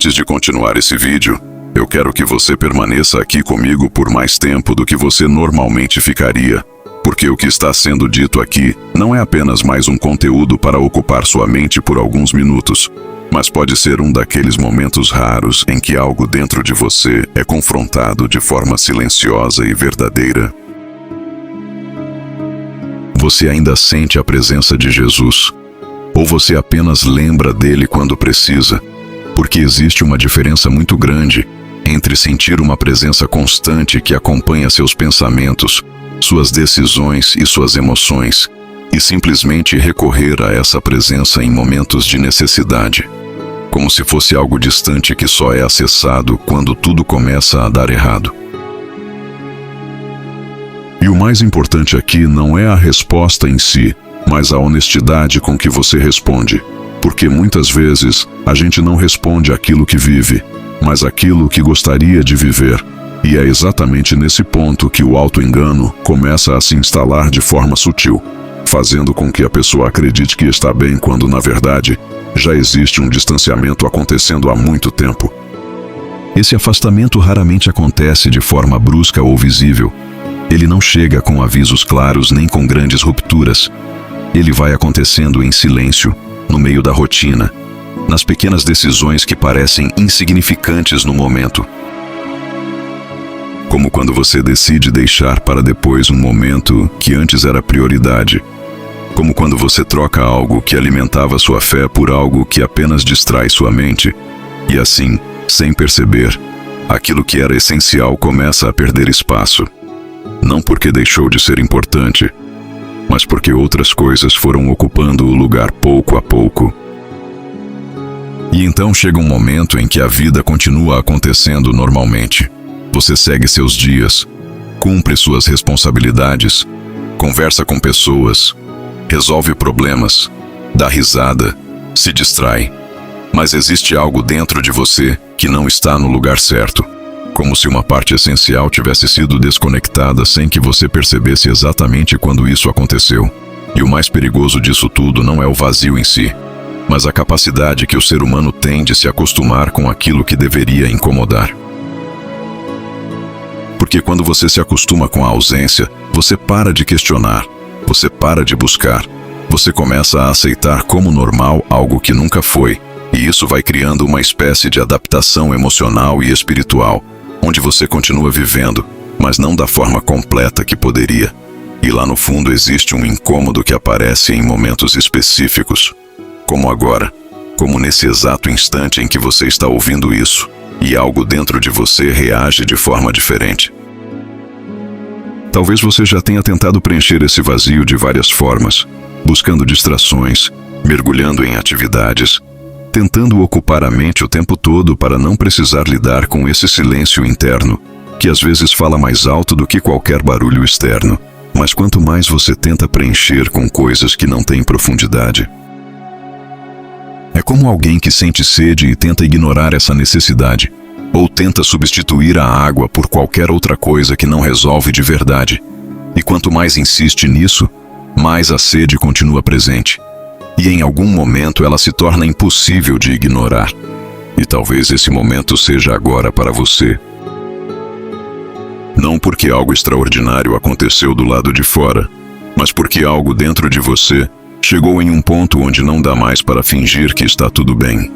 Antes de continuar esse vídeo, eu quero que você permaneça aqui comigo por mais tempo do que você normalmente ficaria, porque o que está sendo dito aqui não é apenas mais um conteúdo para ocupar sua mente por alguns minutos, mas pode ser um daqueles momentos raros em que algo dentro de você é confrontado de forma silenciosa e verdadeira. Você ainda sente a presença de Jesus? Ou você apenas lembra dele quando precisa? Porque existe uma diferença muito grande entre sentir uma presença constante que acompanha seus pensamentos, suas decisões e suas emoções, e simplesmente recorrer a essa presença em momentos de necessidade, como se fosse algo distante que só é acessado quando tudo começa a dar errado. E o mais importante aqui não é a resposta em si, mas a honestidade com que você responde. Porque muitas vezes a gente não responde aquilo que vive, mas aquilo que gostaria de viver. E é exatamente nesse ponto que o auto-engano começa a se instalar de forma sutil, fazendo com que a pessoa acredite que está bem quando, na verdade, já existe um distanciamento acontecendo há muito tempo. Esse afastamento raramente acontece de forma brusca ou visível. Ele não chega com avisos claros nem com grandes rupturas. Ele vai acontecendo em silêncio, no meio da rotina, nas pequenas decisões que parecem insignificantes no momento. Como quando você decide deixar para depois um momento que antes era prioridade. Como quando você troca algo que alimentava sua fé por algo que apenas distrai sua mente. E assim, sem perceber, aquilo que era essencial começa a perder espaço. Não porque deixou de ser importante, mas porque outras coisas foram ocupando o lugar pouco a pouco. E então chega um momento em que a vida continua acontecendo normalmente. Você segue seus dias, cumpre suas responsabilidades, conversa com pessoas, resolve problemas, dá risada, se distrai. Mas existe algo dentro de você que não está no lugar certo. Como se uma parte essencial tivesse sido desconectada sem que você percebesse exatamente quando isso aconteceu. E o mais perigoso disso tudo não é o vazio em si, mas a capacidade que o ser humano tem de se acostumar com aquilo que deveria incomodar. Porque quando você se acostuma com a ausência, você para de questionar, você para de buscar, você começa a aceitar como normal algo que nunca foi, e isso vai criando uma espécie de adaptação emocional e espiritual, onde você continua vivendo, mas não da forma completa que poderia. E lá no fundo existe um incômodo que aparece em momentos específicos, como agora, como nesse exato instante em que você está ouvindo isso, e algo dentro de você reage de forma diferente. Talvez você já tenha tentado preencher esse vazio de várias formas, buscando distrações, mergulhando em atividades, tentando ocupar a mente o tempo todo para não precisar lidar com esse silêncio interno, que às vezes fala mais alto do que qualquer barulho externo. Mas quanto mais você tenta preencher com coisas que não têm profundidade, é como alguém que sente sede e tenta ignorar essa necessidade, ou tenta substituir a água por qualquer outra coisa que não resolve de verdade. E quanto mais insiste nisso, mais a sede continua presente. E em algum momento ela se torna impossível de ignorar. E talvez esse momento seja agora para você. Não porque algo extraordinário aconteceu do lado de fora, mas porque algo dentro de você chegou em um ponto onde não dá mais para fingir que está tudo bem.